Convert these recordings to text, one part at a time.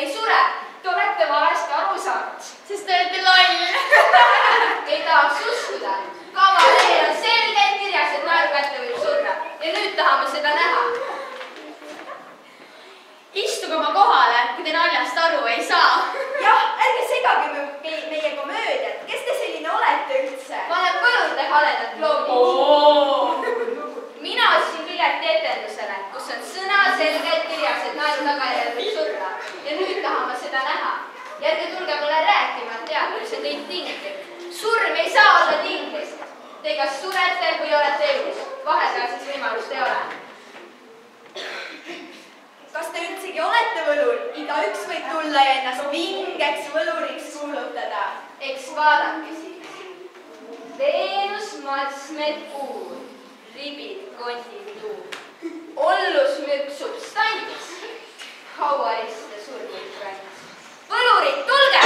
ei sure. Te olete valesti aru saanud. Sest te olete loll. Ei tahaks uskuda. Kavaleel on selgelt kirjas, et naeru kätte võib surra. Ja nüüd tahame seda näha. Istuge oma kohale, kui te naljast aru ei saa. Jah, ärge segage meie komöödiat. Kes te selline olete üldse? Ma olen põlurde haledat klooni. Mina ostsin pileti etendusele, kus on sõna selgelt kirjas, et naeru tagajärjel võib surra. Ja nüüd tahame seda näha. Ja ärge tulge mulle rääkima, et teaduris on kõik tinglikud. Surm ei saa olla tinglist. Te kas surete või olete elus. Vahepealses võimalust ei ole. Kas te üldsegi olete võlur? Igaüks võib tulla ja ennast vingeks võluriks kuulutada. Eks vaadake siis. Veenus, matsmed, puud, ribid, kondid, luud. Ollus mürk substants, hauariste surnud krants. Võlurid, tulge!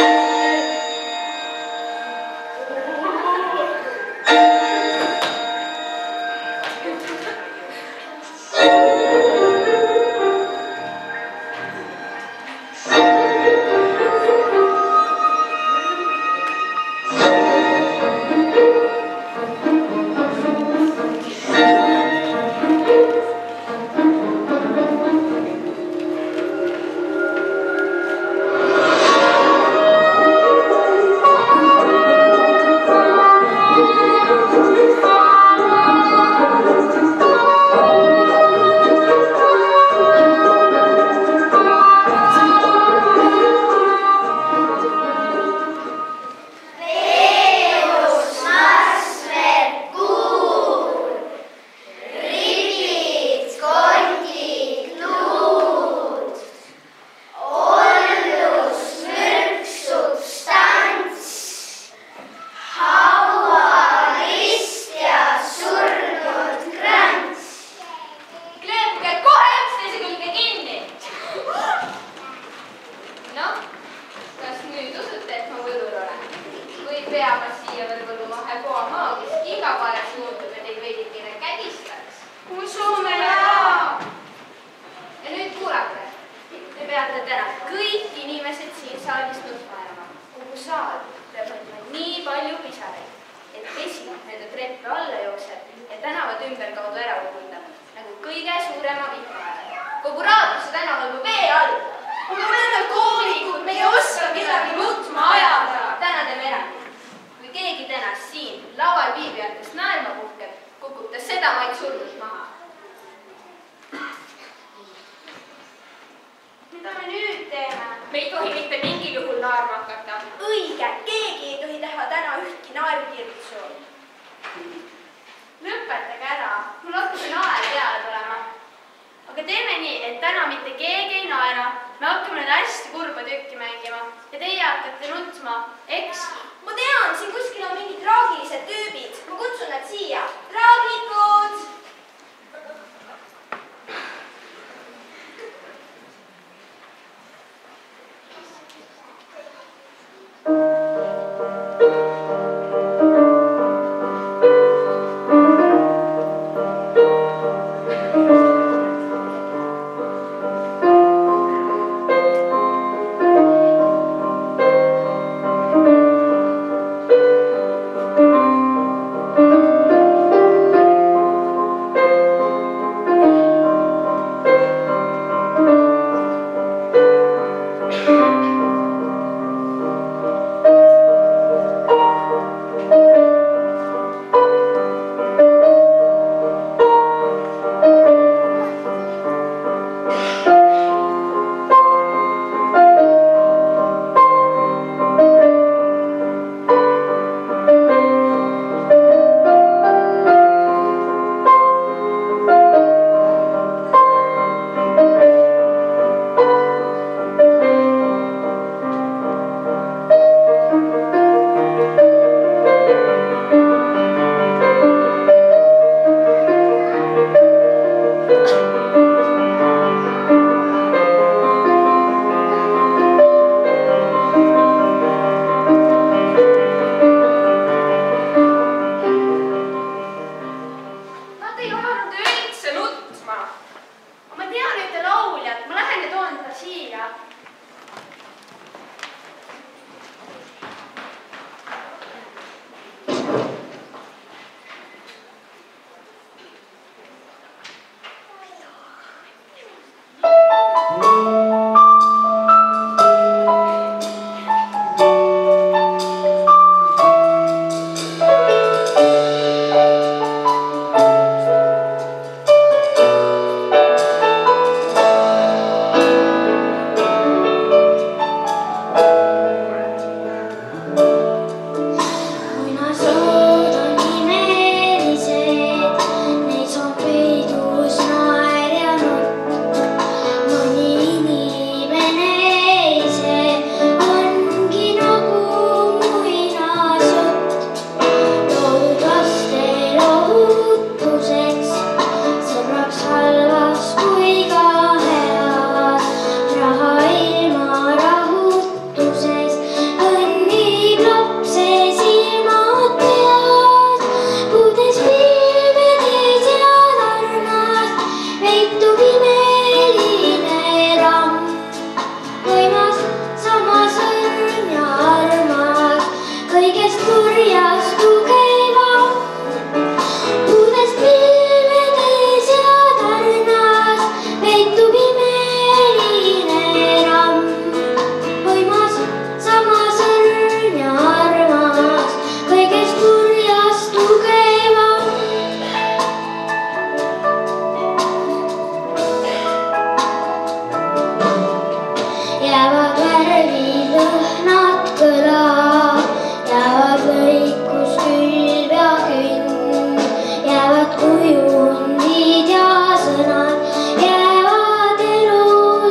värvilõhnad kõlab, jäävad lõikus külv ja künn, jäävad kujundid ja sõnad, jäävad elu,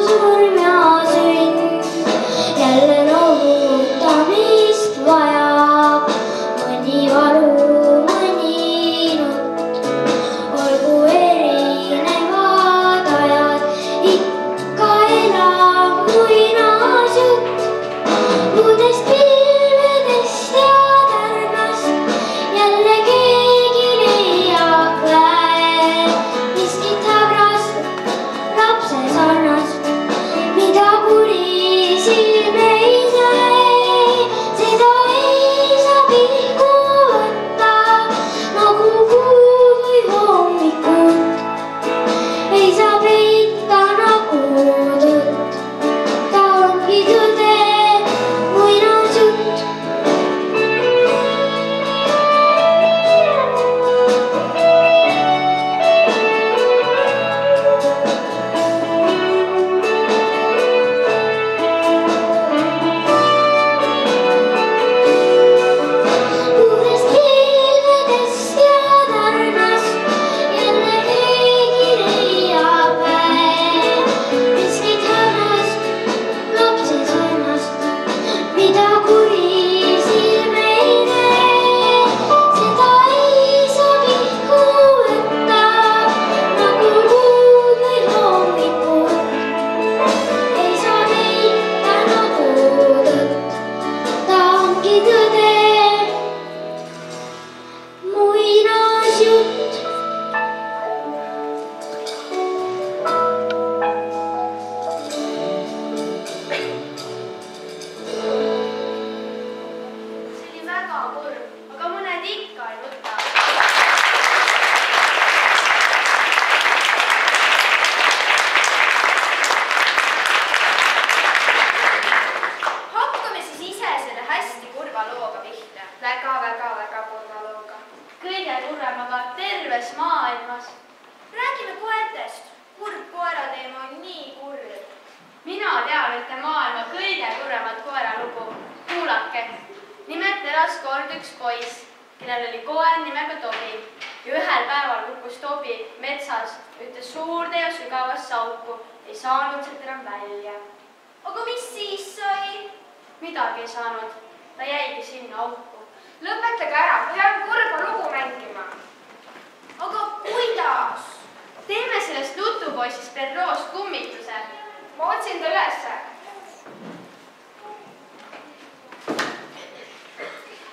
surm ja sünd. Jälle lohutamist vajab mõni valu, mõni nutt, olgu erinevad ajad, ikka elab muinasjutt. Luudest, pilvedest ja tärnast jälle keegi leiab väe miskit häbrast, lapse sarnast, mida kuri silm ei näe. Seda ei saa pilku võtta nagu kuud või hommikut, ei saa peita nagu tõtt. Ta ongi tõde, muinasjutt. Luudest, pilvedest ja tärnast jälle keegi leiab väe miskit hämrast, lapse sarnast, mida kuri silm ei näe. Seda ei saa pilku võtta nagu kuud või hommikut, ei saa peita nagu tõtt. Ta ongi tõde, muinasjutt. See oli väga kurb, aga mõned ikka ei võta. Hakkame siis ise selle hästi kurva looga pihta. väga kurva looga. Kõige kurvemaga terves maailmas. Räägime koertest. Kurb koerateema on nii kurb. Mina tean ühte maailma kõige kurvemat koeralugu. Kuulake. Nimelt elas kord üks poiss, kellel oli koer nimega Tobi. Ja ühel päeval kukkus Tobi metsas ühte suurde ja sügavasse auku. Ei saanud sealt enam välja. Aga mis siis sai? Midagi ei saanud. Ta jäigi sinna auku. Lõpetage ära, me peame kurba lugu mängima. Aga kuidas? Teeme sellest lutupoisist Perroost kummituse. Ma otsin ta ülesse.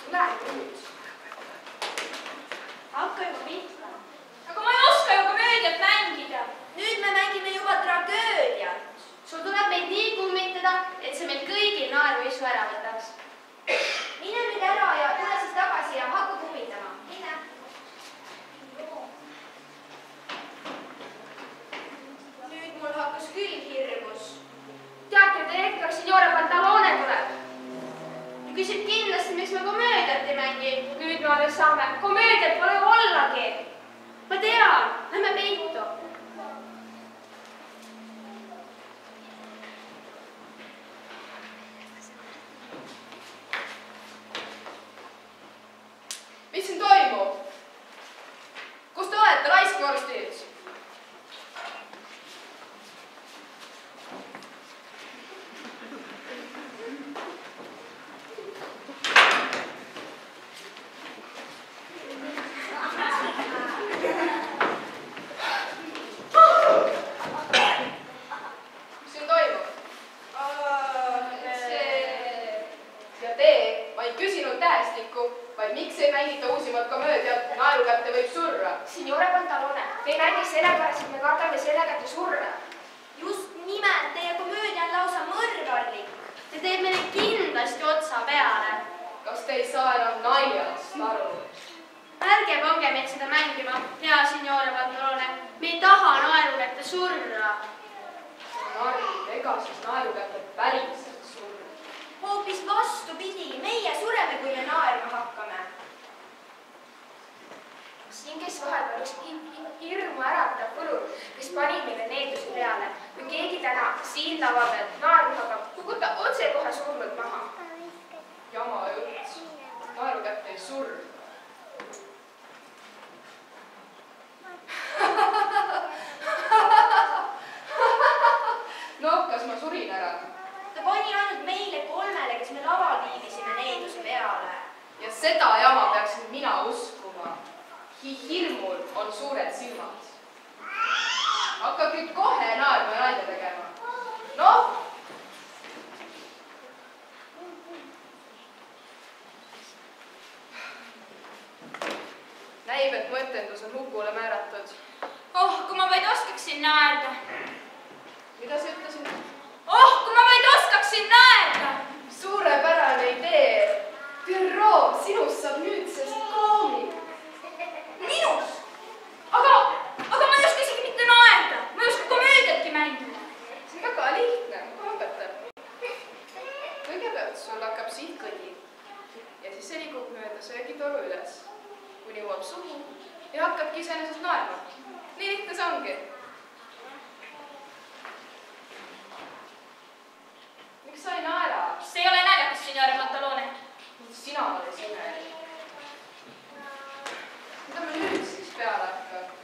Tule nüüd. Hakka juba pihta. Aga ma ei oska ju komöödiat mängida. Nüüd me mängime juba tragöödiat. Sul tuleb meid nii kummitada, et see meil kõigil naeruisu ära võtaks. Mine nüüd ära ja tule siis tagasi ja hakka kummitama. Mine. Nüüd mul hakkas küll hirmus. Teate, direktor signore Pantalone tuleb. Ja küsib kindlasti, miks me komöödiat ei mängi. Nüüd me alles saame. Komöödiat pole ollagi. Ma tean, lähme peitu. Mis siin toimub? Kus te olete, laiskvorstid? Mis siin toimub? Ja te, ma ei küsinud tähestikku, vaid miks ei mängita uusimat komöödiat Naerukätte võib surra? Signore Pantalone, me ei mängi sellepärast, et me kardame sellega, et te surra. Just nimelt, teie komöödia on lausa mõrvarlik. See teeb meile kindlasti otsa peale. Kas te ei saa enam naljast aru? Ärge pange meid seda mängima, hea signore Pantalone. Me ei taha naerukätte surra. Narrid, ega siis Naerukätte päriselt surra. Hoopis vastupidi, meie sureme, kui me naerma hakkame. Siin käis vahepeal üks hirmu äratav võlur, kes pani meile needusi peale. Kui keegi täna siin lava peal naerma hakkab, kukuta otsa tõuse kohe surnud maha. Jama jutt. Naeru kätte ei surnud. No, kas ma surin ära? Ta pani ainult meile kolmele, kes me laval viibisime needuse peale. Ja seda jama peaksin mina uskuma. Hirmul on suured silmad. Hakkab nüüd kohe naerma ja nalja tegema. Noh! Näib, et mu etendus on hukule määratud. Oh, kui ma vaid oskaksin naerda. Mida sa ütlesid? Oh, kui ma vaid oskaksin naerda. Suurepärane idee. Pierrot, sinust saab nüüdsest koomik. Minus? Aga ma ei oska isegi mitte naerda. Ma ei oska komöödiatki mängida. See on väga lihtne, ma õpetan. Kõigepealt sul hakkab siit kõdi ja siis see liigub mööda söögitoru üles, kuni jõuab suhu ja hakkabki iseenesest naerma. Nii lihtne see ongi. Miks sa ei naera? See ei ole naljakas, signore Matalone. Sina oled imelik. Mida ma nüüd siis peale hakkab?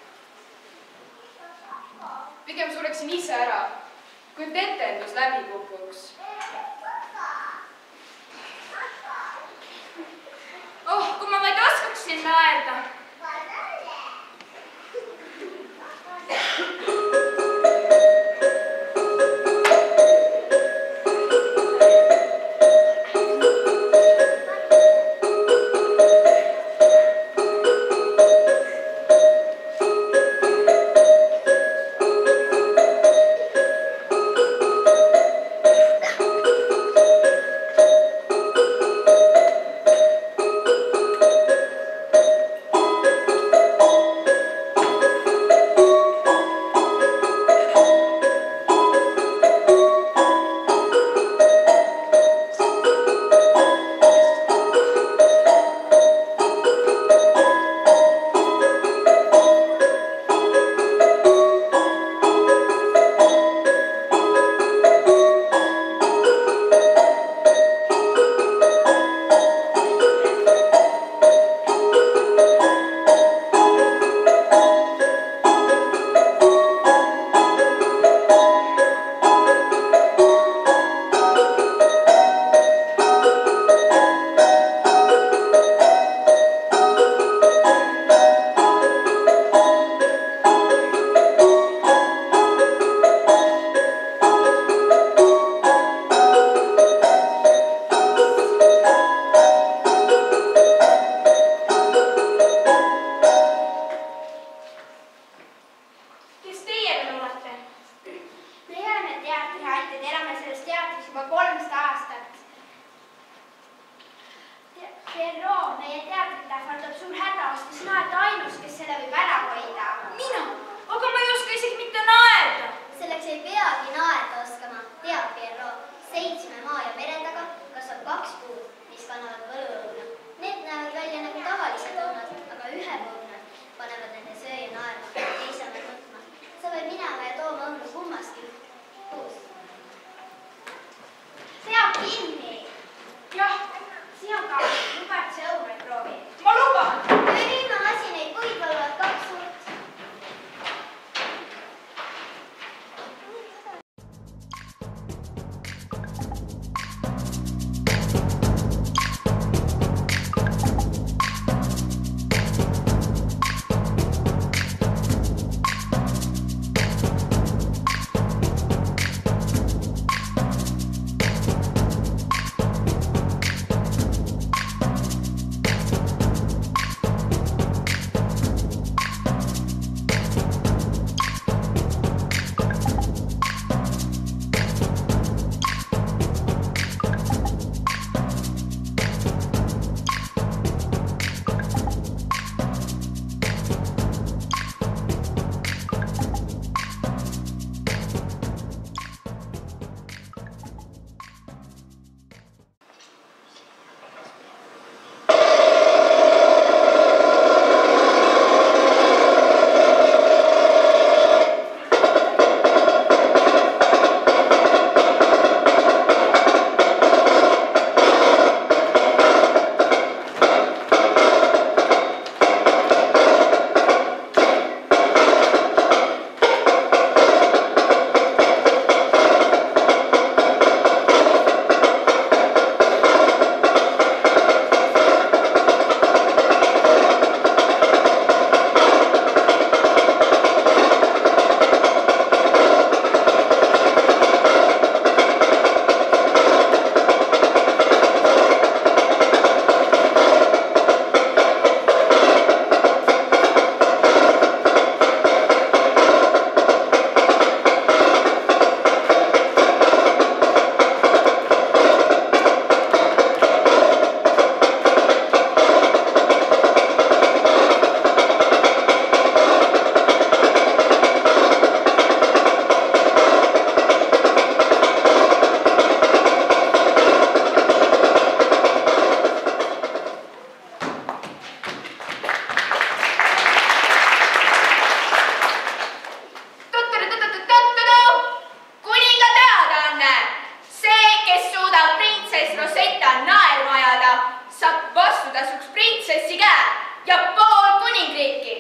Pigem sureksin ise ära, kui etendus läbi kukuks. Oh, kui ma vaid oskaksin naerda. saab vastutasuks printsessi käe ja pool kuningriiki.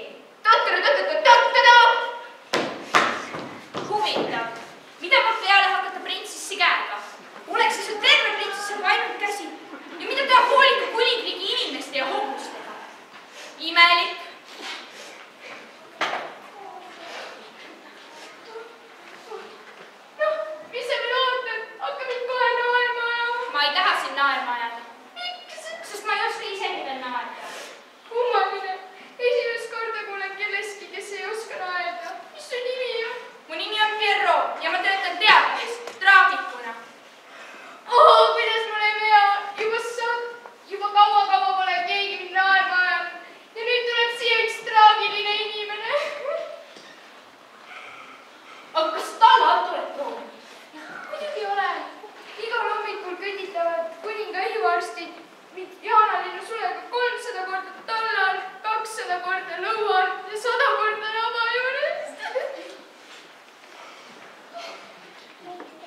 Huvitav, mida ma peale hakata printsessi käega? Oleks see terve printsessel ainult käsi ja mida teha hooliku kuningriigi inimeste ja hobustega? Imelik. Noh, mis sa veel ootad? Hakka mind kohe naerma ajama. Ma ei taha sind naerma ajada. Miks? Sest ma ei oska isegi veel naerda. Kummaline. Esimest korda kuulen kellestki, kes ei oska naerda. Mis su nimi on? Mu nimi on Pierro ja ma töötan teatris, traagikuna. Kuidas mul ei mea. Juba kaua pole keegi mind naerma ajanud. Ja nüüd tuleb siia üks traagiline inimene. Aga kas talad tuleb proovida? Muidugi olen. Igal hommikul kõnditavad kuninga ihuarstid mind Jaanalinnu sulega 300 korda tallal, 200 korda lõual ja 100 korda raba juurest.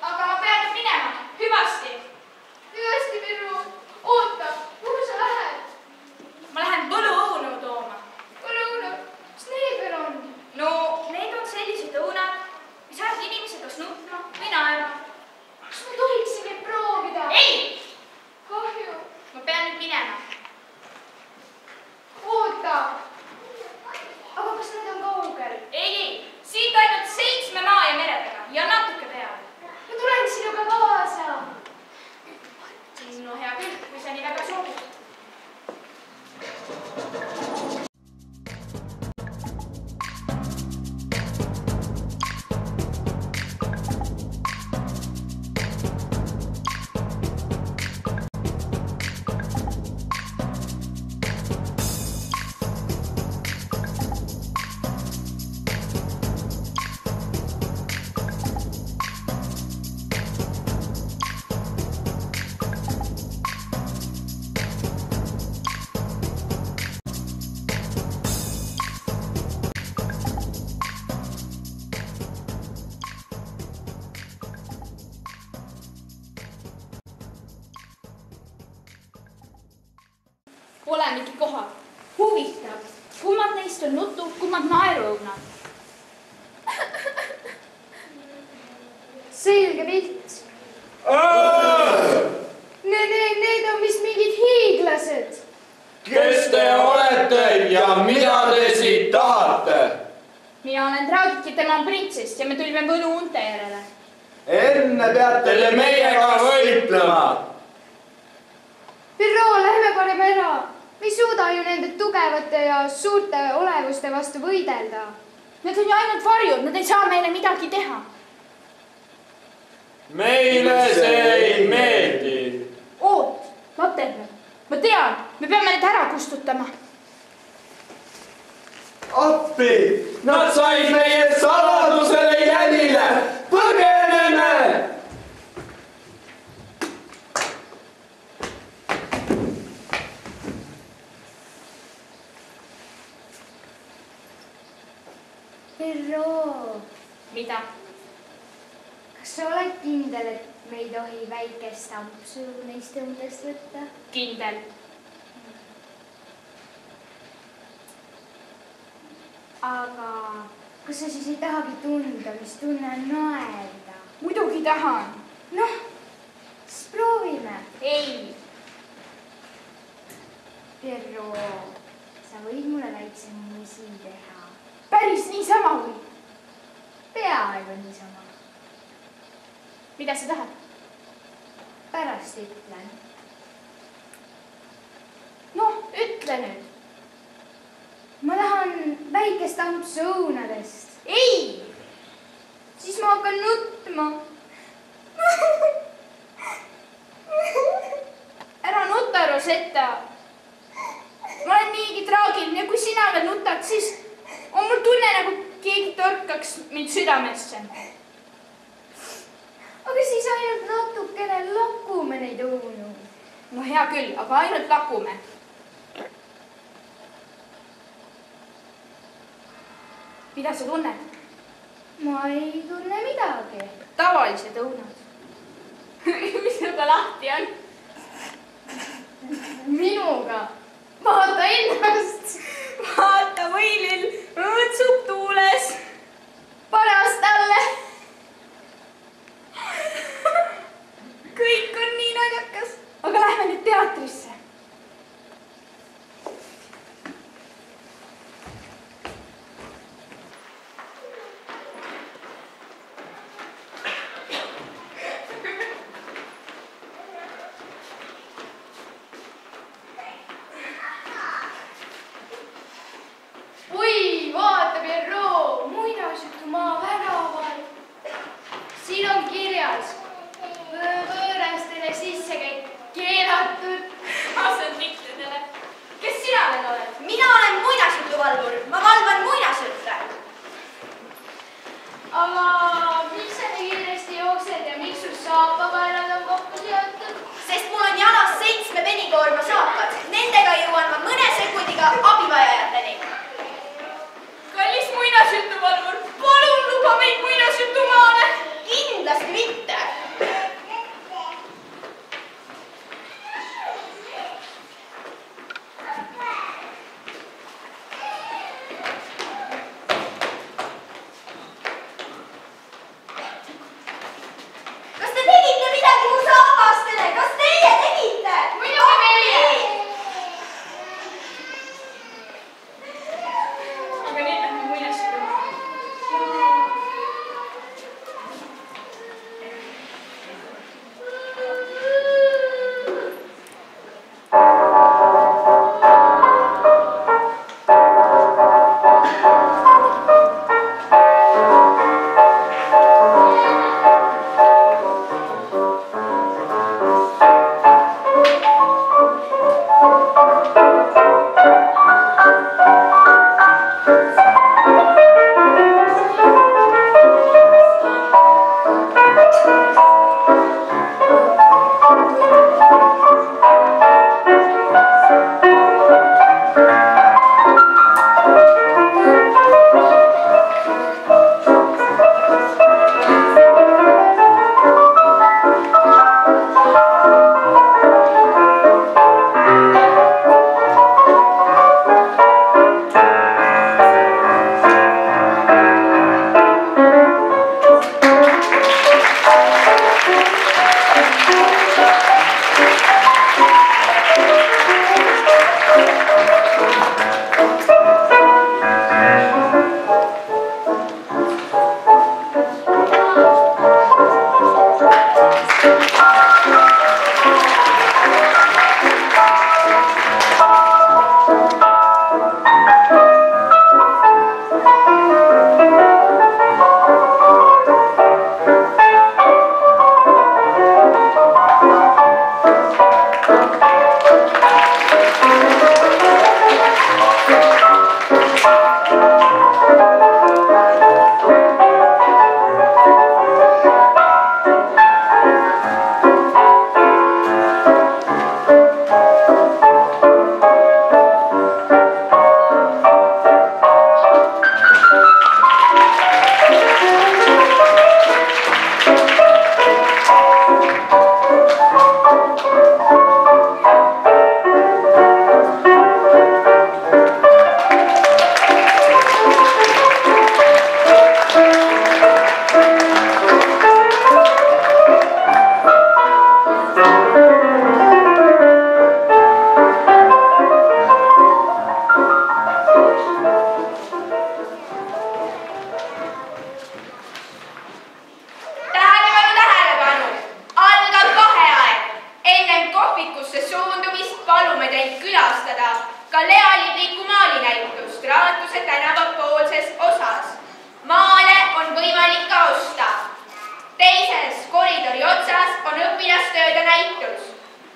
Aga ma pean nüüd minema. Hüvasti. Hüvasti, Virru. Oota, kuhu sa lähed? Ma lähen võluõunu tooma. Võluõunu? Mis need veel on? No, need on sellised õunad, mis ajavad inimesed kas nutma või naerma. Kas ma tohiksin neid proovida? Ei! Kahju. Ma pean nüüd minema. Oota. Aga kas need on kaugel? Ei. Siit ainult 7 maa ja meredega ja natuke peale. Ma tulen sinuga kaasa. No hea küll, kui sa nii väga soovid. Olemegi kohal. Huvitav, kummad neist on nutu, kummad naeruõunad. Selge pilt. Need on vist mingid hiiglased. Kes te olete ja mida te siit tahate? Mina olen traagik ja tema on printsess ja me tulime võluunte järele. Enne peate te meiega võitlema. Virro, lähme paneme ära. Me ei suuda ju nende tugevate ja suurte olevuste vastu võidelda. Need on ju ainult varjud, nad ei saa meile midagi teha. Meile see ei meeldi. Oot, Laterna, ma tean, me peame need ära kustutama. Appi, nad said meie saladusele jälile. Põgeneme! Virro, Mida? kas sa oled kindel, et me ei tohi väikest ampsu neist õundest võtta? Kindel. Aga kas sa siis ei tahagi tunda, mis tunne on naerda? Muidugi tahan. Noh, siis proovime. Ei. Virro, sa võid mulle väikse musi teha. Päris niisama või? Peaaegu niisama. Mida sa tahad? Pärast ütlen. Noh, ütle nüüd. Ma tahan väikest ampsu õunadest. Ei! Siis ma hakkan nutma. Ära nuta, Rosetta. Ma olen niigi traagiline ja kui sina veel nutad, siis on mul tunne, nagu keegi torkaks mind südamesse. Aga siis ainult natukene lakume neid õunu. No hea küll, aga ainult lakume. Mida sa tunned? Ma ei tunne midagi. Tavalised õunad. Mis sinuga lahti on? minuga. Vaata ennast. Vaata, võilill õõtsub tuules. Paras talle. Kõik on nii naljakas. Aga lähme nüüd teatrisse. Oi, vaata, Pierrot, muinasjutumaa väraval. Siin on kirjas võõrastele sissekäik keelatud. Asendliktidele. Kes sina veel oled? Mina olen muinasjutuvalvur. Ma valvan muinasjutte. Aga miks sa nii kiiresti jooksed ja miks sul saapavaelad on kokku seotud? Sest mul on jalas 7 penikoorma saapad. Nendega jõuan ma mõne sekundiga abivajajateni. Kallis muinasjutuvalvur, palun luba meid muinasjutumaale. Kindlasti mitte. Kas te tegite midagi mu saapastele? Kas teie tegite? Muidugi meie. Aga nüüd lähme muinasjutumaale.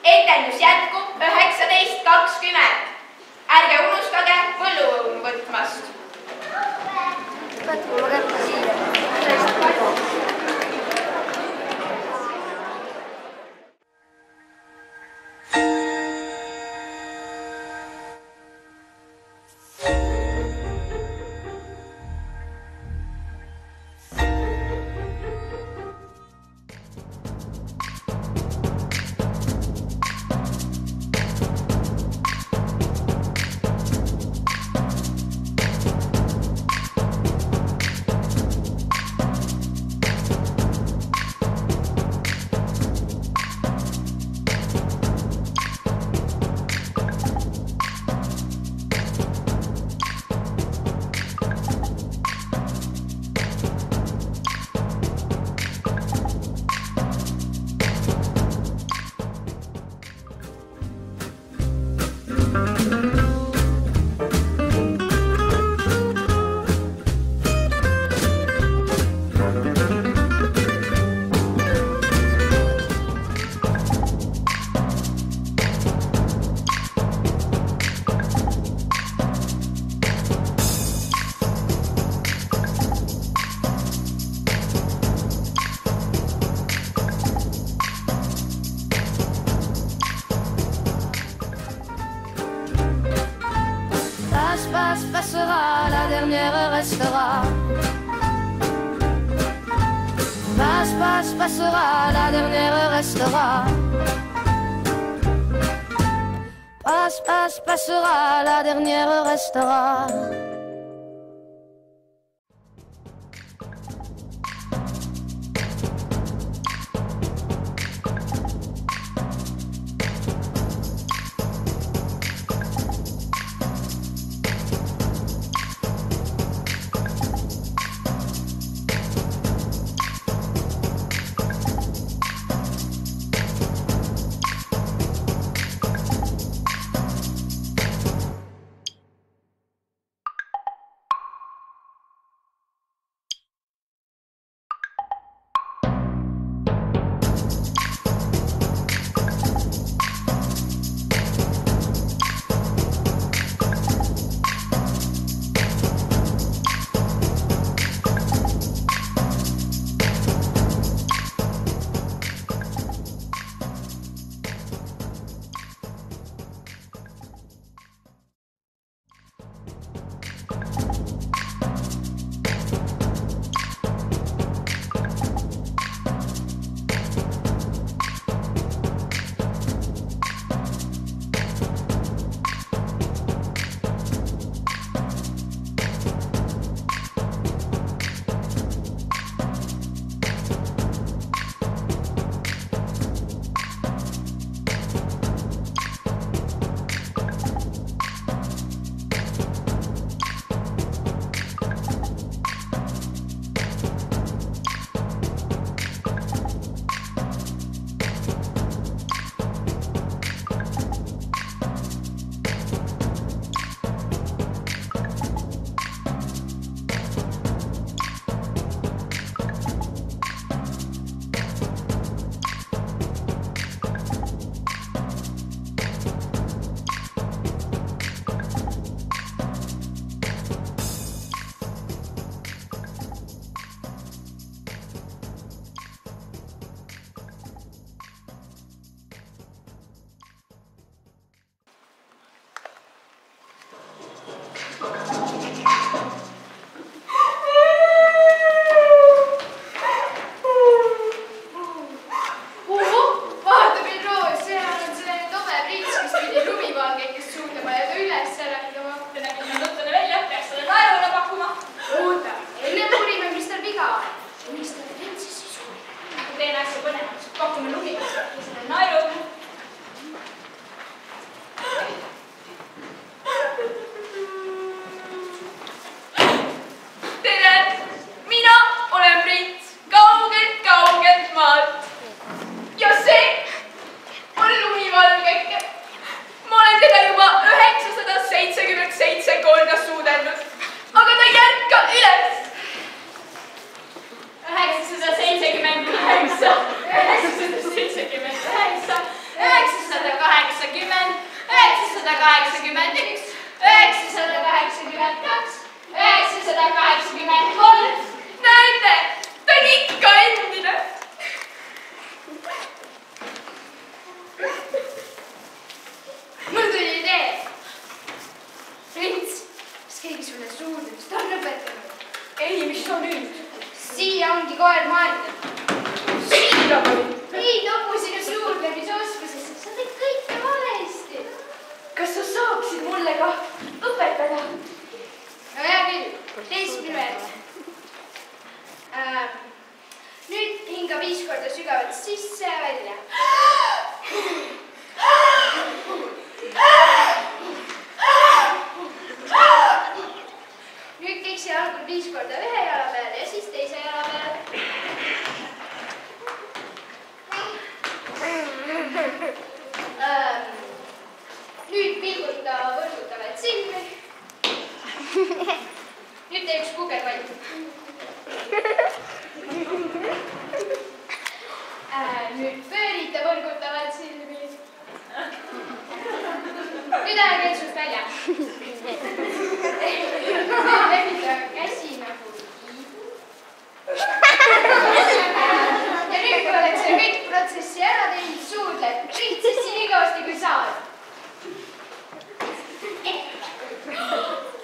etendus jätkub 19:20. Ärge unustage põlluõunu võtmast. Võtku ma kätte siia. dernière restera. Passe, passe, passera, la dernière restera. Passe, passe, passera, la dernière restera.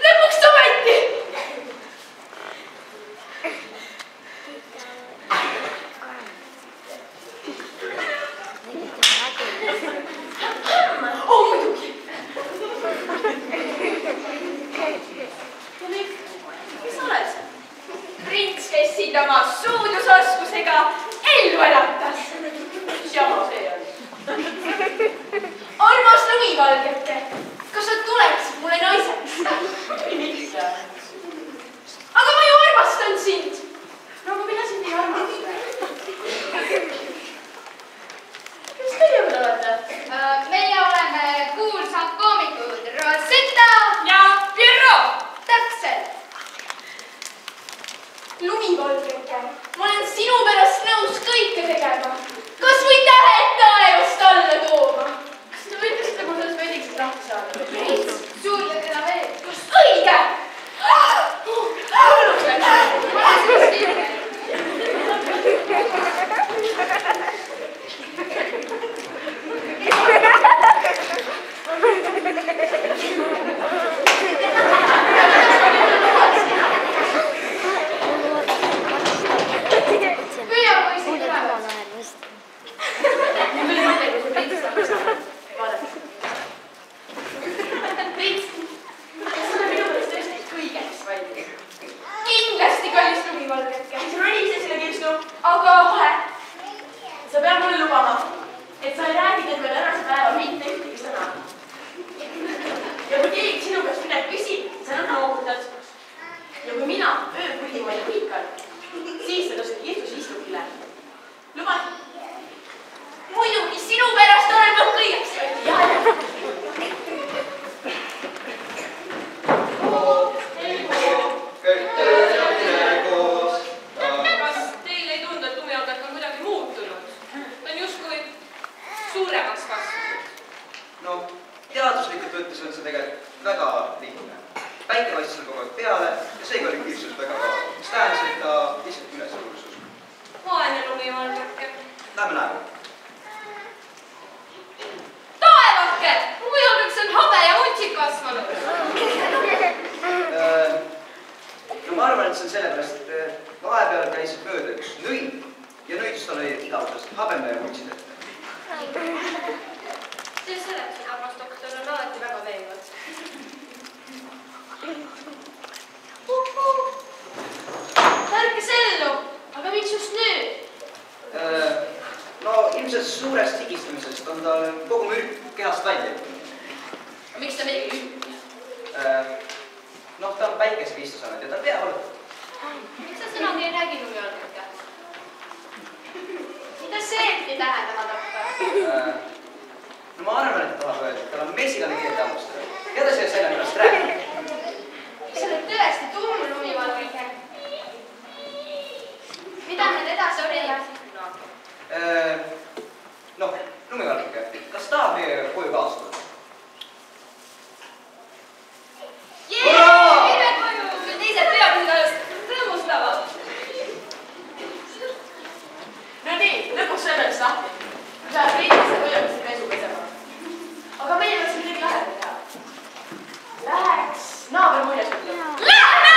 Lõpuks ometi! lumivalgeke, kas sa tuleksid mulle naiseks? Miks? Aga ma ju armastan sind. No aga mina sind ei armasta. Kes teie veel olete? Meie oleme kuulsad koomikud Rosetta ja Pirro. täpselt. Lumivalgeke, ma olen sinu pärast nõus kõike tegema. Kas või tähed taevast alla tooma? Kas te võitlesite mul sellest veidikesest lahti saada? Suurde keda veel. Õige! Hulluks läks. Ma olen sinust ilge. Püüa poisid tulevad. Mul tuli mõte, kui see Priits saab saada. Vaadake. Priits, kas sa minu pärast tõesti kõigeks valmis? Kindlasti kallis lumivalgeke. Sul oli ise sinna kirstu. Aga kohe. Sa pead mulle lubama, et sa ei räägi terve tänase päeva mitte ühtegi sõna. Ja kui keegi sinu käest midagi küsib, sa noogutad. Ja kui mina ööpullimail hõikan, siis sa tõstad kirstus istungile. Lubad? Muidugi sinu pärast olen ma kõigeks valmis. Kas teil ei tundu, et lumivalgek on kuidagi muutunud? Ta on justkui suuremaks kasvanud. No, teaduslikult võttes on see tegelikult väga lihtne. Päike paistis seal kogu aeg peale ja seega oli kirsus väga kaua. Mis tähendas, et ta lihtsalt üles ursus. Vaene lumivalgeke. Lähme näeme. Taevake! Lumivalgeks on habe ja untsid kasvanud. No ma arvan, et see on sellepärast, et vahepeal käisid mööda üks nõid ja nõidust oli igavesest habeme ja untsid ette. See seletus, armas doktor, on alati väga veenvad. Ärkes ellu, aga miks just nüüd? No ilmselt suurest higistamisest on tal kogu mürk kehast välja. Miks ta midagi ütleb? Noh, ta on päikesega istu saanud ja ta peab olema. Miks sa sõnagi ei räägi lumivalgeke? Mida see eriti tähendama, doktor? No ma arvan, et ta tahab öelda, et tal on mesilane keelde hammustada. Ja ta selle pärast räägib. Sa oled tõesti tumm lumivalgeke. Mida meil edasi oli? Noh, lumivalgeke, kas tahab meie koju kaasa tulla? Mine koju! Teised teadmised alles rõõmustavad. No nii, lõpuks sai meelest lahti. Ma pean Priitisse põhjalikult pesu pesema. Aga meie võiksime midagi lahedat teha. Läheks naaber muinasjutu. Lähme!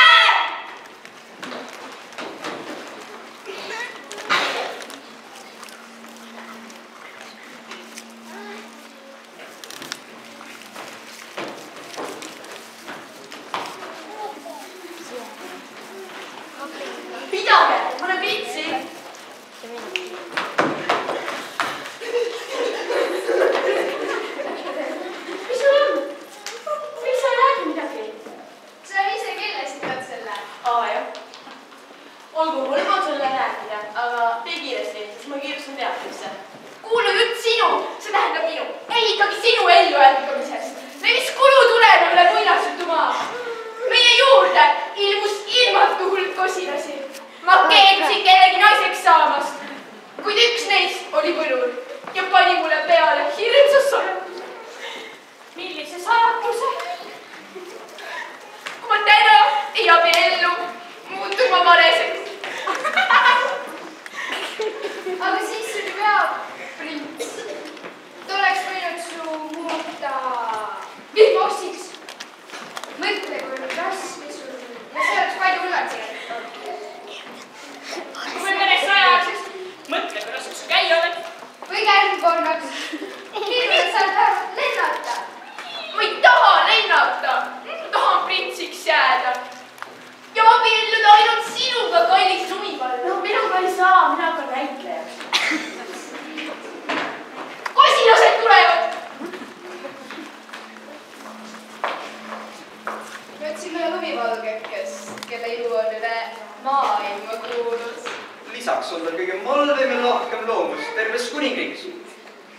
Kraaks on tal kõige malvem ja lahkem loomus terves kuningriigis.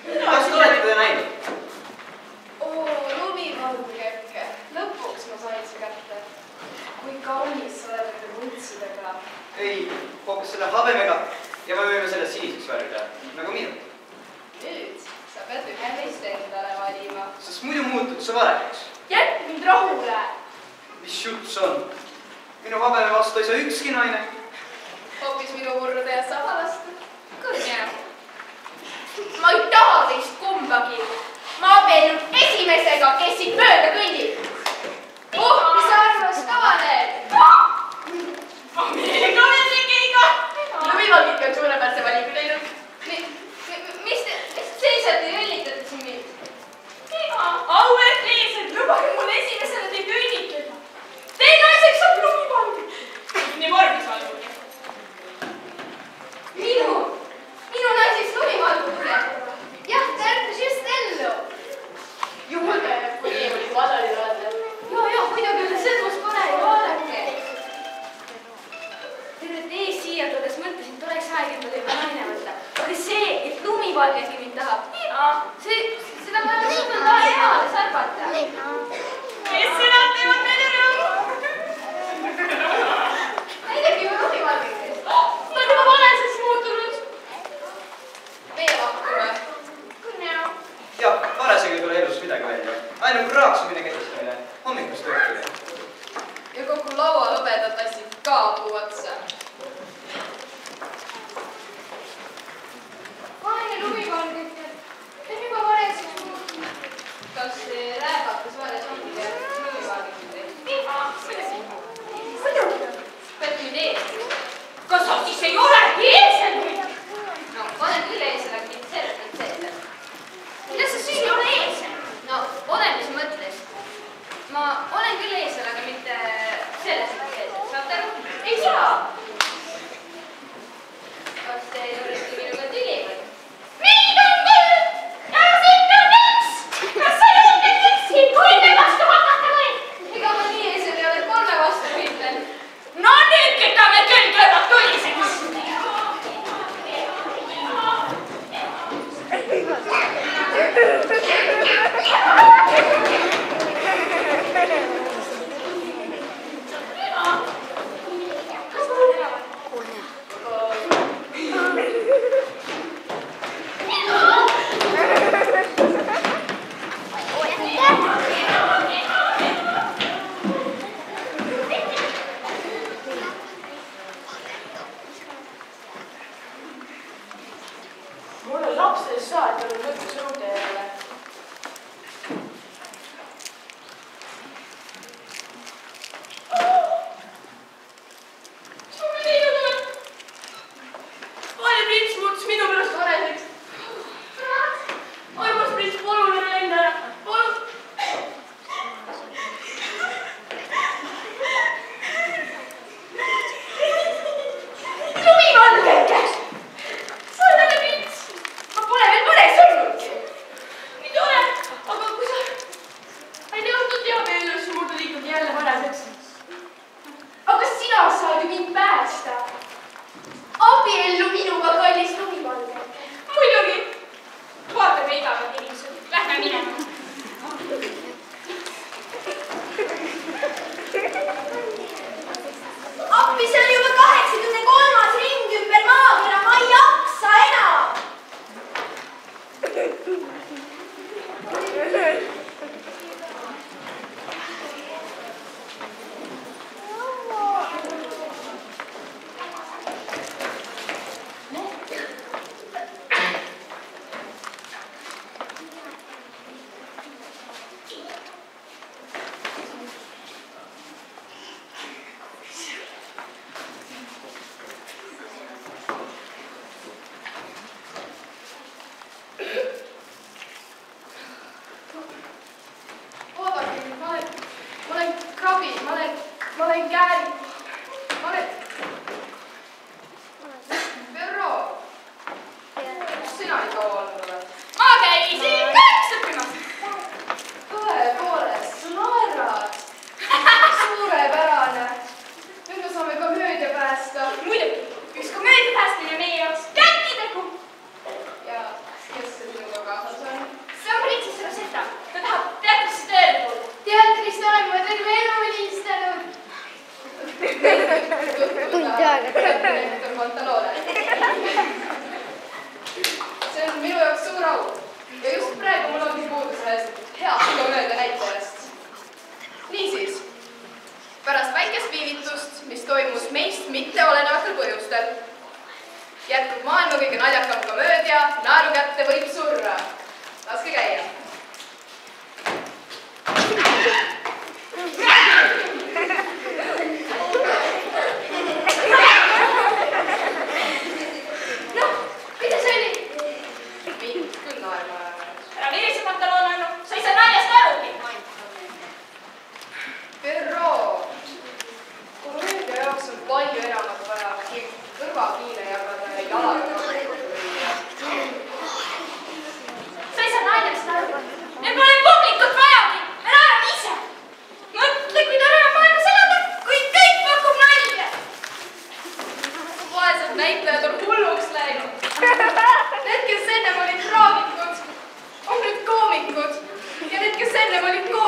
Kas te olete teda näinud? Oo, lumivalgeke. Lõpuks ma sain see kätte. Kui kaunis sa oled nende vuntsidega. Ei, hoopis selle habemega ja me võime selle siniseks värvida, nagu minu. Nüüd sa pead ühe meist endale valima. Sest muidu muutud sa valeks. Jätt mind rahule! Mis jutt see on? Minu habeme vastu ei saa ükski naine. Hoopis minu murrude ja saha vastu. Kõrge. Ma ei taha teist kumbagi. Ma abiellun esimesega, kes siit mööda kõndib. Mis sa arvas kavaned? Ameerika Ühendriigiga! Lumivalgike on suurepärase valiku teinud. Mis te seisate ja õnnitate siin mind? Auväärt eesed, lubage mul esimesena teid õnnitleda. Teie naiseks saab lumivalgik. Nii vormis valgud. Minu naiseks lumivalgike. Jah, ta ärkas just ellu. Juhulge, kui nii oli madalil öelda. Joo, muidugi on sõnus pole ja vaadake. Tervet ees siia tulles mõtlesin, et oleks aeg endale juba naine võtta. Aga see, et lumivalgegi mind tahab, Seda ma olen suutnud eales arvata. kes seda teevad meile rõõmu? Näidake ju lumivalgikest. Ta on juba valeseks muutunud. Meie lahkume. Jah, varasega ei tule elus midagi välja. Ainu kraaksumine käisimine hommikust õhtuni. Ja kogu laua hõbedad lassid ka puu otsa. Vaene lumivalgike. Ta on juba valeseks muutunud. Kas see rääbakas vares ongi lumivalgikest? Muidugi. Pead nüüd ees. Kas sa siis ei olegi eesel või? No, olen küll eesel, aga mitte selles mõttes. Kuidas sa siis ei ole eesel? No, olen mis mõttes. Ma olen küll eesel, aga mitte selles mõttes. Saate aru? Ei saa.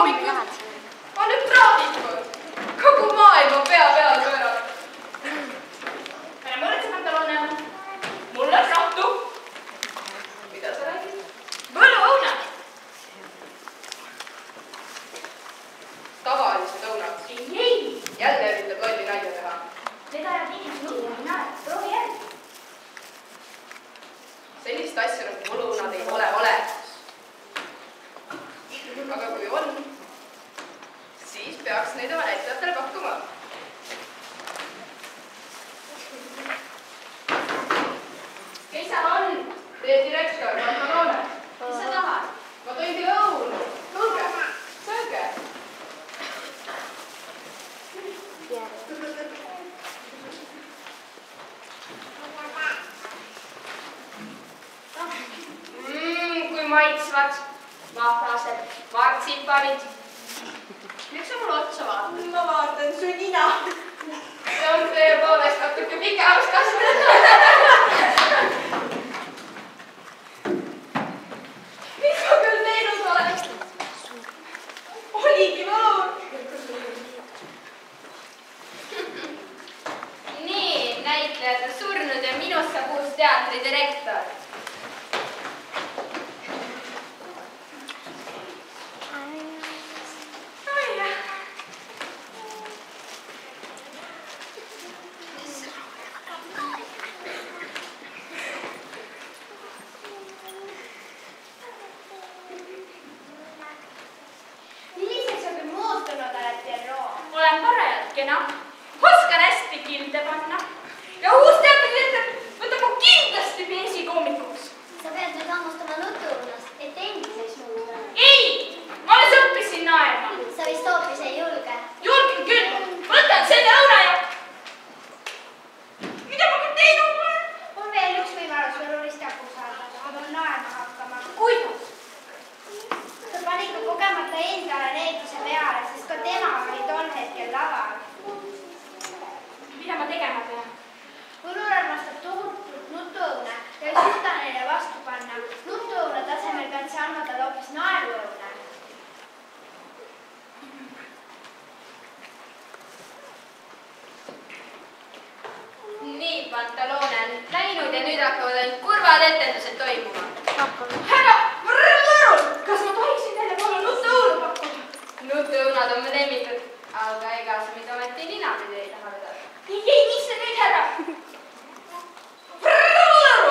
hommikuid on nüüd traafikud. Kogu maailm on pea peale pööranud. Ära muretse, Pantalone. Mul on rahtu. Mida sa räägid? Võluõunad. Tavalised õunad. Ei. Jälle üritab lolli nalja teha. Need ajavad inimesed nutma, ei näe. Proovi järgi. Sellist asja nagu võluõunad ei ole olemas. Aga kui on, siis peaks neid oma näitajatele pakkuma. Kes seal on? Teie direktor, Pantalone. Mis sa tahad? Ma tõin teile õunu. Tulge, sööge. Kui maitsvad. Vahvlased, martsipanid. Miks sa mulle otsa vaatad? Ma vaatan su nina. See on tõepoolest natuke pikemaks kasvanud. Mis ma küll teinud olen? Oligi võlur. Nii, näitlejad on surnud ja minust saab uus teatri direktor. Milliseks sa küll muutunud oled, Pierrot? Olen parajalt kena. Oskan hästi kilde panna. Ja uus teatridirektor võtab mu kindlasti peesikoomikuks. Sa pead nüüd hammustama nutuunast, et endiseks muuta. Ei! Ma alles õppisin naerma. Sa vist hoopis ei julge. Julgen küll. Võtan selle õuna ja... Mida ma küll teinud olen? On veel üks võimalus võlurist jagu saada. Ma pean naerma hakkama. Kuidas? Ta pani ka kogemata endale neetuse peale, sest ka tema oli tol hetkel laval. Mida ma tegema pean? Võlur armastab tohutult nutuõune ja ei suuda neile vastu panna. Nutuõune tasemel pead sa andma talle hoopis naeruõune. Nii, Pantalone on läinud ja nüüd hakkavad ainult kurvad etendused toimuma. Härra Võlur, kas ma tohiksin teile palun nutuõunu pakkuda? Nutuõunad on mu lemmikud, aga ega sa mind ometi ninapidi ei taha vedada. Ei, mis see nüüd, härra? Võlur!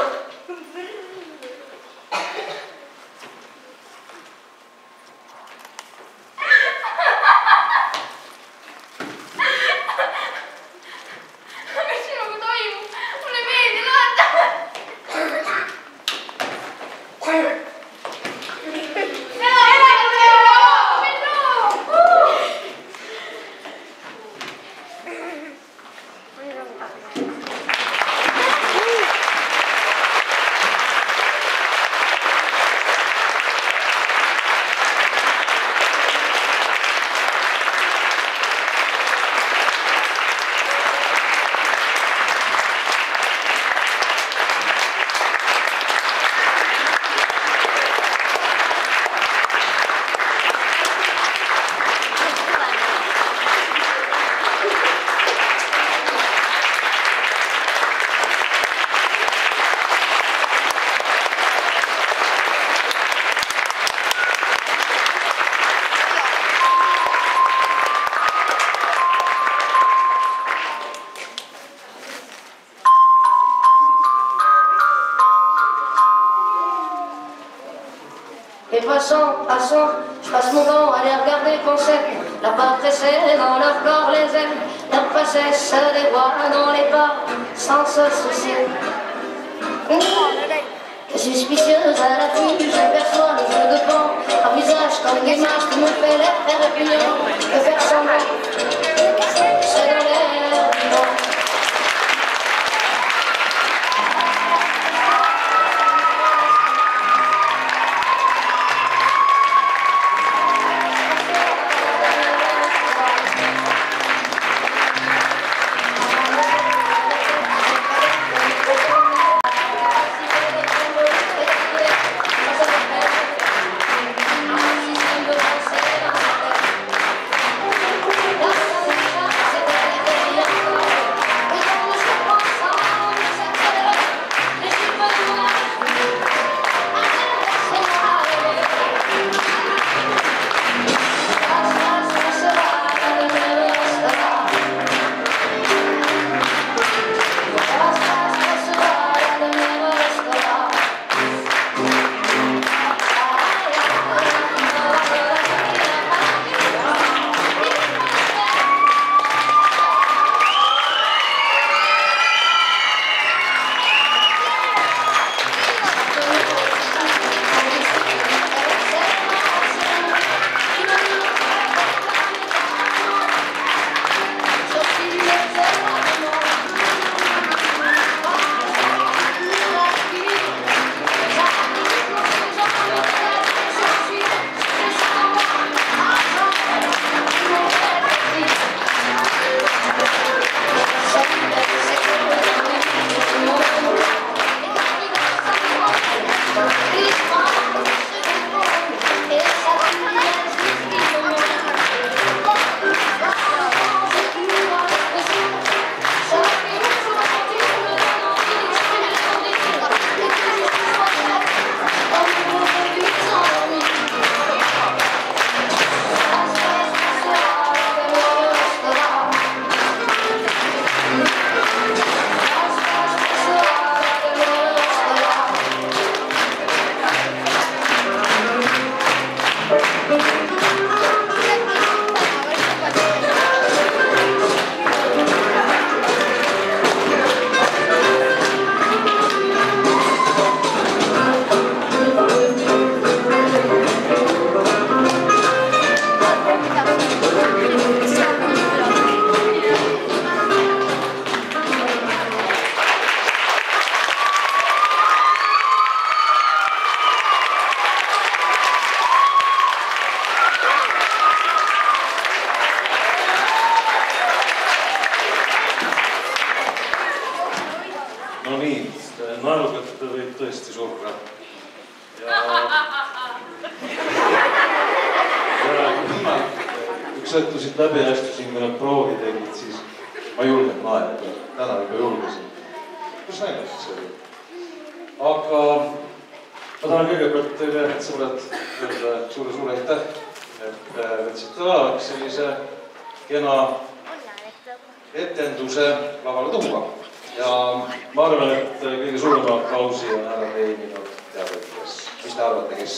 Mis sinuga toimub? Mulle ei meeldi naerda. Et passant, je passe mon temps à les regarder penser. Leurs pas pressés dans leur corps les ailes. Leurs passés se dévoilent dans les pas sans se soucier. Suspicieuse à la tige, j'aperçois le jeu de pan. Un visage comme une image qui me fait l'effet répugnant de faire semblant. C'est dans l'air du vent. tõesti surra. Ja üks õhtu siit läbi astusin, kui nad proovi tegid, siis ma julgelt naerda. Täna juba julgesin. Kus näinud see oli? Aga ma tahan kõigepealt teile, sõbrad, öelda suure aitäh, et võtsite alaks sellise kena etenduse lavale tuua. Ja ma arvan, et kõige suurema aplausi on ära teeninud teadagi, kes. Mis te arvate, kes?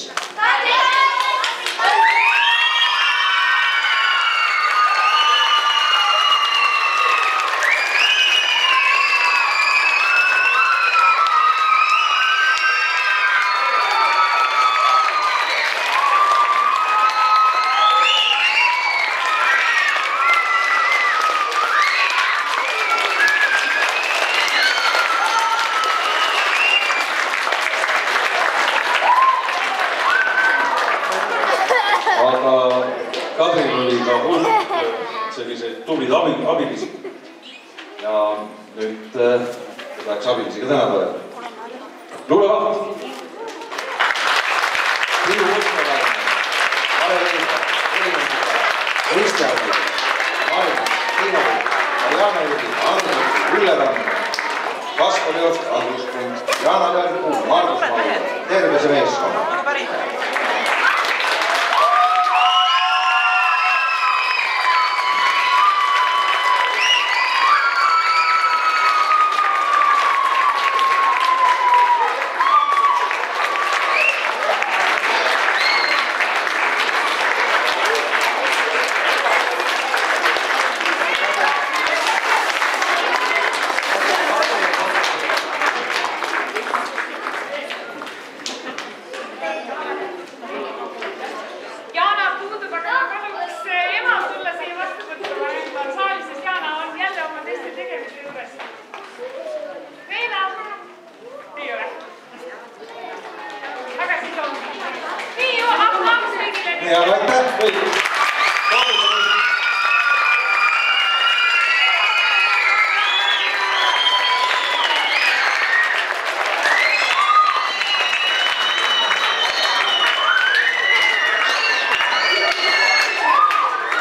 Kadril oli ka hulk selliseid tublid abilisi. Ja nüüd tahaks abilisi ka tänada öelda. Luulevaht. Tiiu Võtmeväärne, Kalev Liiga, Kristi Aagi, Maarja, Tiina Võt, Mariana Jõgi, Andrus, Ülle Rann, Kaspar Joost, Andrus Kund, Jana Pärkuu, Margus Malu, terve see meeskond.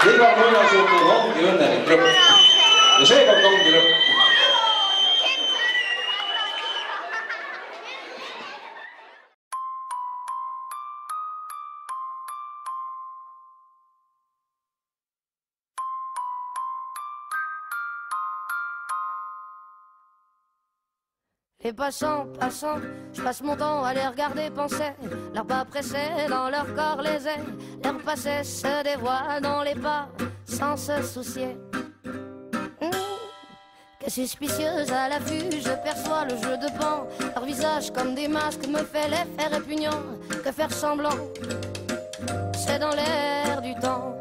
Iga muinasjutul ongi õnnelik lõpp. Ja seekord ongi lõpp. Les passants, je passe mon temps à les regarder penser. Leurs pas pressés dans leur corps les ailes. Leur passé se dévoile dans les pas sans se soucier. Que suspicieuse à l'affût, je perçois le jeu de pan. Leur visage comme des masques me fait l'effet répugnant. Que faire semblant, c'est dans l'air du temps.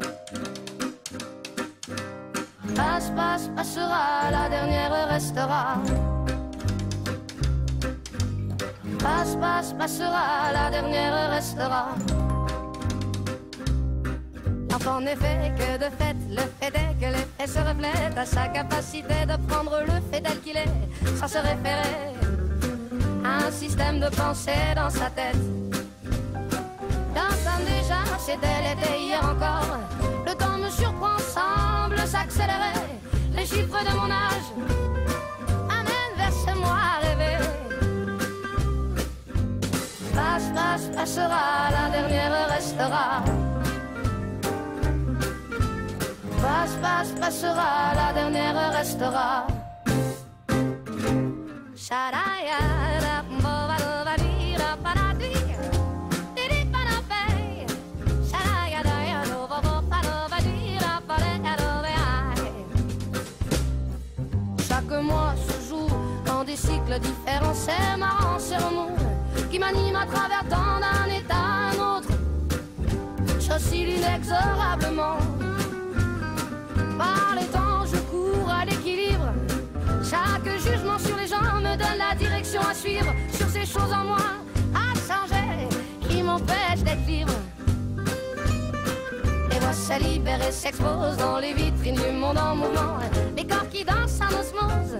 Passera, la dernière restera. Passera, la dernière restera. L'enfant n'est fait que de fait, le fait est que l'effet se reflète à sa capacité de prendre le fait tel qu'il est, sans se référer à un système de pensée dans sa tête. L'entame déjà, c'était l'été hier encore. Le temps me surprend, semble s'accélérer. Les chiffres de mon âge amènent vers ce moi rêvé. Passera, la dernière restera. Passera, la dernière restera. Chaque mois se joue dans des cycles différents. C'est marrant, c'est remous qui m'anime à travers tant d'un état à un autre. J'oscille inexorablement. Par les temps, je cours à l'équilibre. Chaque jugement sur les gens me donne la direction à suivre. Sur ces choses en moi à changer qui m'empêchent d'être libre. Les voix se libèrent et s'exposent dans les vitrines du monde en mouvement. Les corps qui dansent en osmose,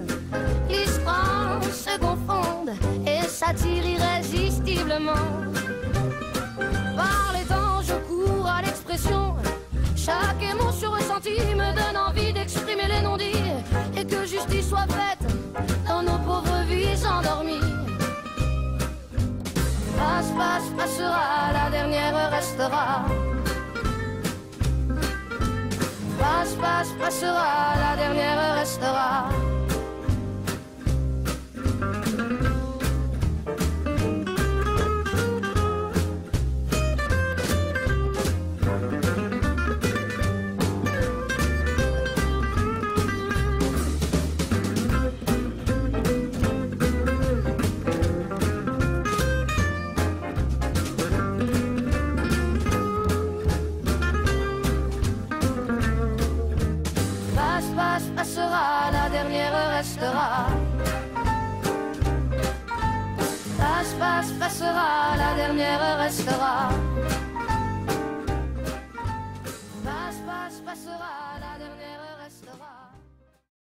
ils se confondent et s'attire irrésistiblement. Par les temps, je cours à l'expression. Chaque émotion ressentie me donne envie d'exprimer les non-dits et que justice soit faite dans nos pauvres vies endormies. Passe, passe, passera, la dernière restera. Passe, passe, passera, la dernière restera. Passera, la dernière restera. Passe, passe, passera, la dernière restera.